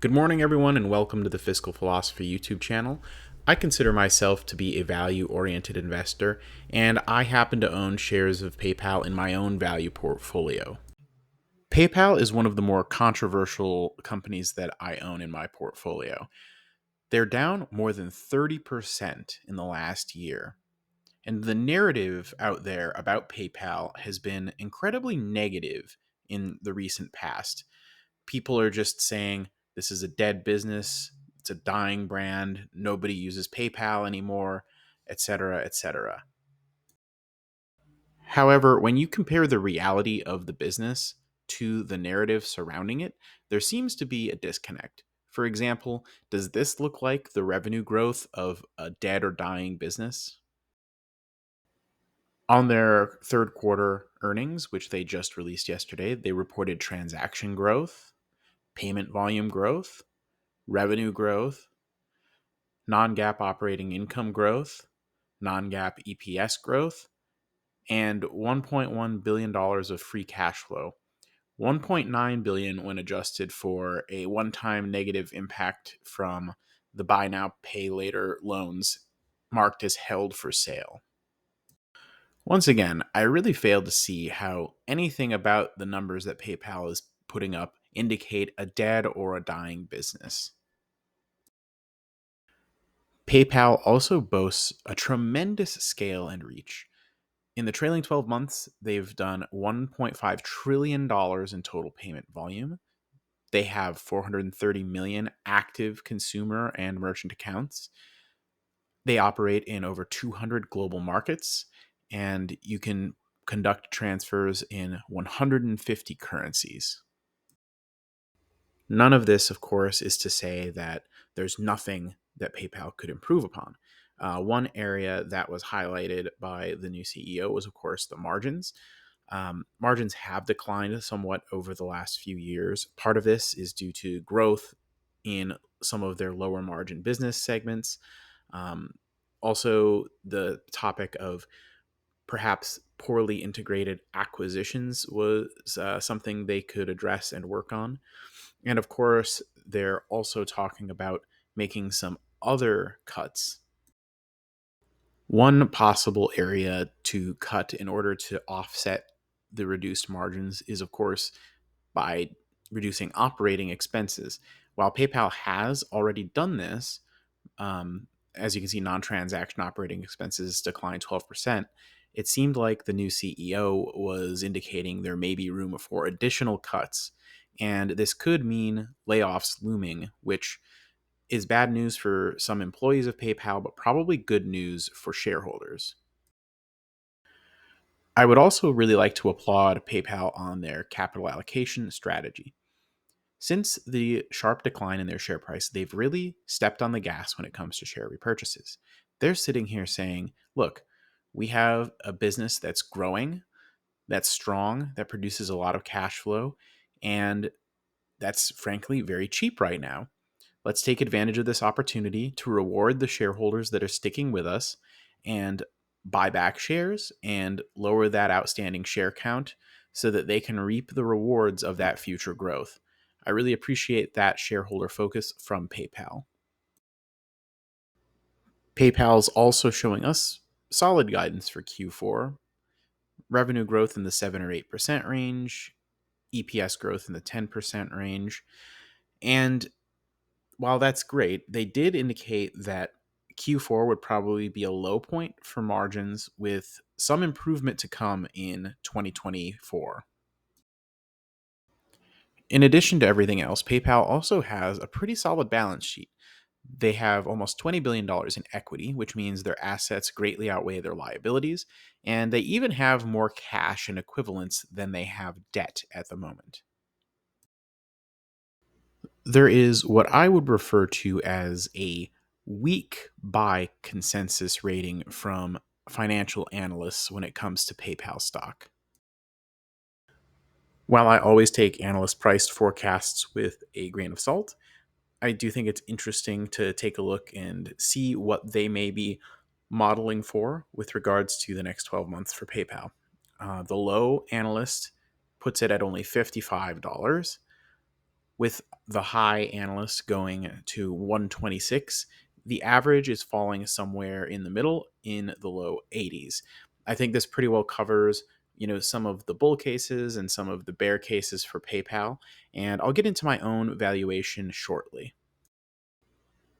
Good morning, everyone, and welcome to the Fiscal Philosophy YouTube channel. I consider myself to be a value oriented investor, and I happen to own shares of PayPal in my own value portfolio. PayPal is one of the more controversial companies that I own in my portfolio. They're down more than 30% in the last year. And the narrative out there about PayPal has been incredibly negative in the recent past. People are just saying this is a dead business, it's a dying brand, nobody uses PayPal anymore, etc., etc. However, when you compare the reality of the business to the narrative surrounding it, there seems to be a disconnect. For example, does this look like the revenue growth of a dead or dying business? On their third quarter earnings, which they just released yesterday, they reported transaction growth, payment volume growth, revenue growth, non-GAAP operating income growth, non-GAAP EPS growth, and $1.1 billion of free cash flow. 1.9 billion when adjusted for a one-time negative impact from the buy now pay later loans marked as held for sale. Once again, I really fail to see how anything about the numbers that PayPal is putting up indicate a dead or a dying business. PayPal also boasts a tremendous scale and reach. In the trailing 12 months, they've done $1.5 trillion in total payment volume. They have 430 million active consumer and merchant accounts. They operate in over 200 global markets, and you can conduct transfers in 150 currencies. None of this, of course, is to say that there's nothing that PayPal could improve upon. One area that was highlighted by the new CEO was, of course, the margins. Margins have declined somewhat over the last few years. Part of this is due to growth in some of their lower margin business segments. Um, Also, the topic of perhaps poorly integrated acquisitions was something they could address and work on. And of course, they're also talking about making some other cuts. One possible area to cut in order to offset the reduced margins is, of course, by reducing operating expenses. While PayPal has already done this, as you can see, non transaction operating expenses declined 12%. It seemed like the new CEO was indicating there may be room for additional cuts. And this could mean layoffs looming, which is bad news for some employees of PayPal, but probably good news for shareholders. I would also really like to applaud PayPal on their capital allocation strategy. Since the sharp decline in their share price, they've really stepped on the gas when it comes to share repurchases. They're sitting here saying, look, we have a business that's growing, that's strong, that produces a lot of cash flow, and that's frankly very cheap right now. Let's take advantage of this opportunity to reward the shareholders that are sticking with us and buy back shares and lower that outstanding share count so that they can reap the rewards of that future growth. I really appreciate that shareholder focus from PayPal. PayPal's also showing us solid guidance for Q4, revenue growth in the 7 or 8% range, EPS growth in the 10% range, and while that's great, they did indicate that Q4 would probably be a low point for margins with some improvement to come in 2024. In addition to everything else, PayPal also has a pretty solid balance sheet. They have almost $20 billion in equity, which means their assets greatly outweigh their liabilities, and they even have more cash and equivalents than they have debt at the moment. There is what I would refer to as a weak buy consensus rating from financial analysts when it comes to PayPal stock. While I always take analyst priced forecasts with a grain of salt, I do think it's interesting to take a look and see what they may be modeling for with regards to the next 12 months for PayPal. The low analyst puts it at only $55, with the high analysts going to 126, the average is falling somewhere in the middle in the low 80s. I think this pretty well covers, some of the bull cases and some of the bear cases for PayPal, and I'll get into my own valuation shortly.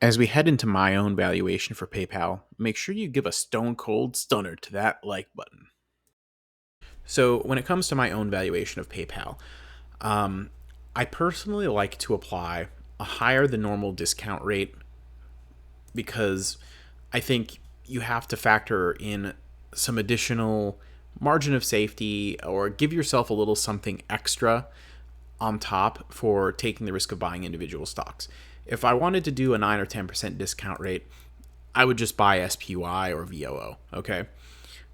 As we head into my own valuation for PayPal, make sure you give a stone cold stunner to that like button. So, when it comes to my own valuation of PayPal, um, I personally like to apply a higher than normal discount rate because I think you have to factor in some additional margin of safety or give yourself a little something extra on top for taking the risk of buying individual stocks. If I wanted to do a 9 or 10% discount rate, I would just buy SPY or VOO, okay?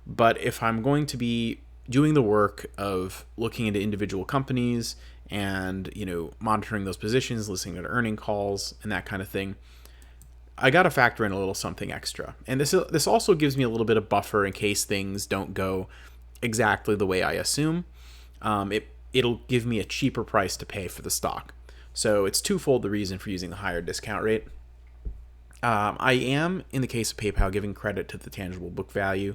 But if I'm going to be doing the work of looking into individual companies and, monitoring those positions, listening to earning calls and that kind of thing, I got to factor in a little something extra. And this also gives me a little bit of buffer in case things don't go exactly the way I assume. It'll give me a cheaper price to pay for the stock. So it's twofold the reason for using the higher discount rate. I am, in the case of PayPal, giving credit to the tangible book value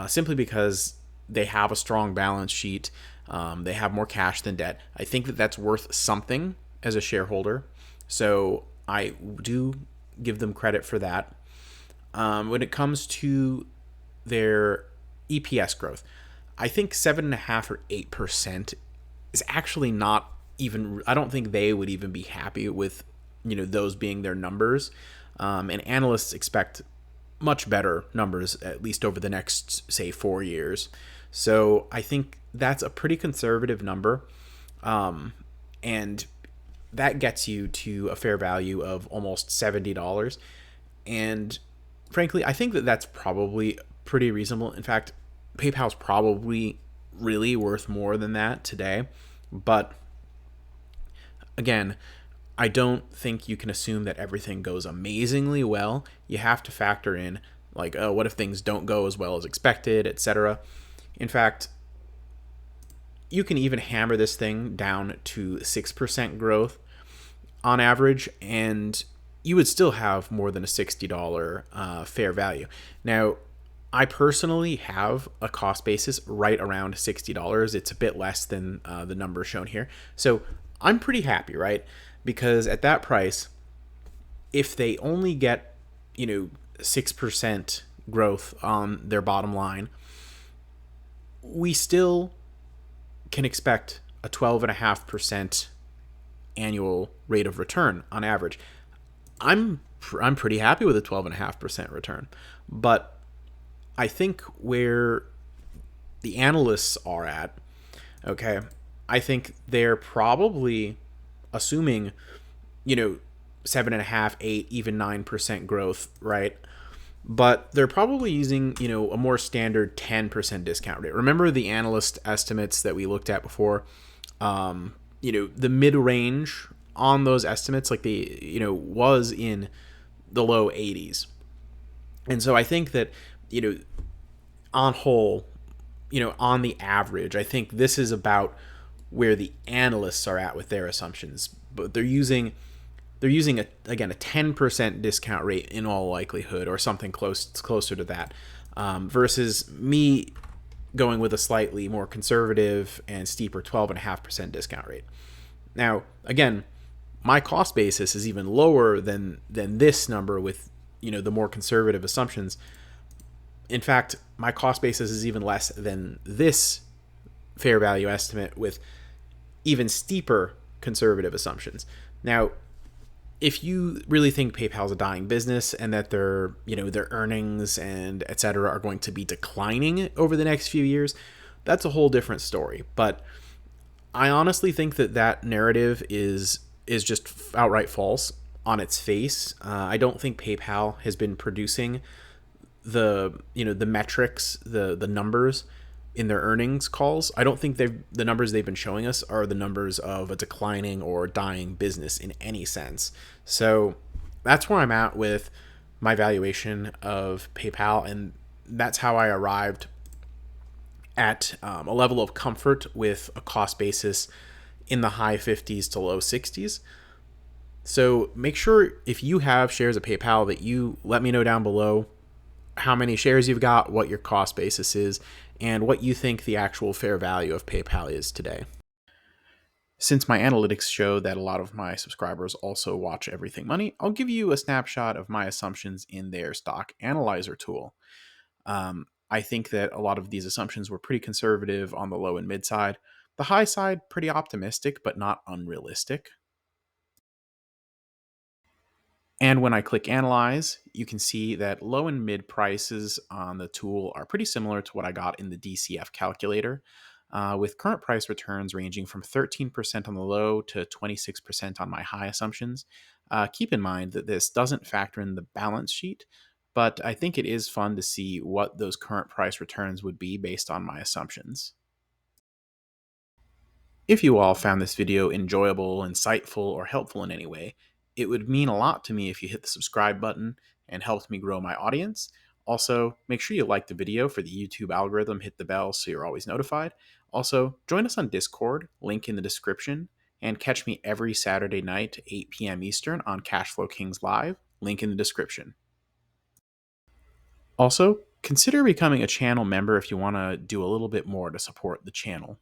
simply because they have a strong balance sheet. They have more cash than debt. I think that that's worth something as a shareholder. So I do give them credit for that. When it comes to their EPS growth, I think 7.5 or 8% is actually not even. I don't think they would even be happy with those being their numbers. And analysts expect much better numbers, at least over the next, say, 4 years. So I think that's a pretty conservative number. And that gets you to a fair value of almost $70. And frankly, I think that that's probably pretty reasonable. In fact, PayPal's probably really worth more than that today. But again, I don't think you can assume that everything goes amazingly well. You have to factor in, like, what if things don't go as well as expected, etc. In fact, you can even hammer this thing down to 6% growth on average, and you would still have more than a $60 fair value. Now, I personally have a cost basis right around $60. It's a bit less than the number shown here. So I'm pretty happy, right? Because at that price, if they only get, 6% growth on their bottom line, we still can expect a 12.5% annual rate of return on average. I'm pretty happy with a 12.5% return. But I think where the analysts are at, okay, I think they're probably assuming, 7.5, 8, even 9% growth, right? But they're probably using, a more standard 10% discount rate. Remember the analyst estimates that we looked at before? The mid-range on those estimates, like was in the low 80s. And so I think that, on whole, on the average, I think this is about where the analysts are at with their assumptions. But they're using a 10% discount rate in all likelihood, or something closer to that, versus me going with a slightly more conservative and steeper 12.5% discount rate. Now, again, my cost basis is even lower than this number with the more conservative assumptions. In fact, my cost basis is even less than this fair value estimate with even steeper conservative assumptions. Now, if you really think PayPal's a dying business and that their earnings and et cetera are going to be declining over the next few years, that's a whole different story. But I honestly think that narrative is just outright false on its face. I don't think PayPal has been producing the metrics, the numbers in their earnings calls. I don't think the numbers they've been showing us are the numbers of a declining or dying business in any sense. So that's where I'm at with my valuation of PayPal, and that's how I arrived at a level of comfort with a cost basis in the high 50s to low 60s. So make sure if you have shares of PayPal that you let me know down below how many shares you've got, what your cost basis is, and what you think the actual fair value of PayPal is today. Since my analytics show that a lot of my subscribers also watch Everything Money, I'll give you a snapshot of my assumptions in their stock analyzer tool. I think that a lot of these assumptions were pretty conservative on the low and mid side. The high side, pretty optimistic, but not unrealistic. And when I click analyze, you can see that low and mid prices on the tool are pretty similar to what I got in the DCF calculator, with current price returns ranging from 13% on the low to 26% on my high assumptions. Keep in mind that this doesn't factor in the balance sheet, but I think it is fun to see what those current price returns would be based on my assumptions. If you all found this video enjoyable, insightful, or helpful in any way, it would mean a lot to me if you hit the subscribe button and helped me grow my audience. Also, make sure you like the video for the YouTube algorithm, hit the bell so you're always notified. Also, join us on Discord, link in the description, and catch me every Saturday night, 8 p.m. Eastern on Cashflow Kings Live, link in the description. Also, consider becoming a channel member if you want to do a little bit more to support the channel.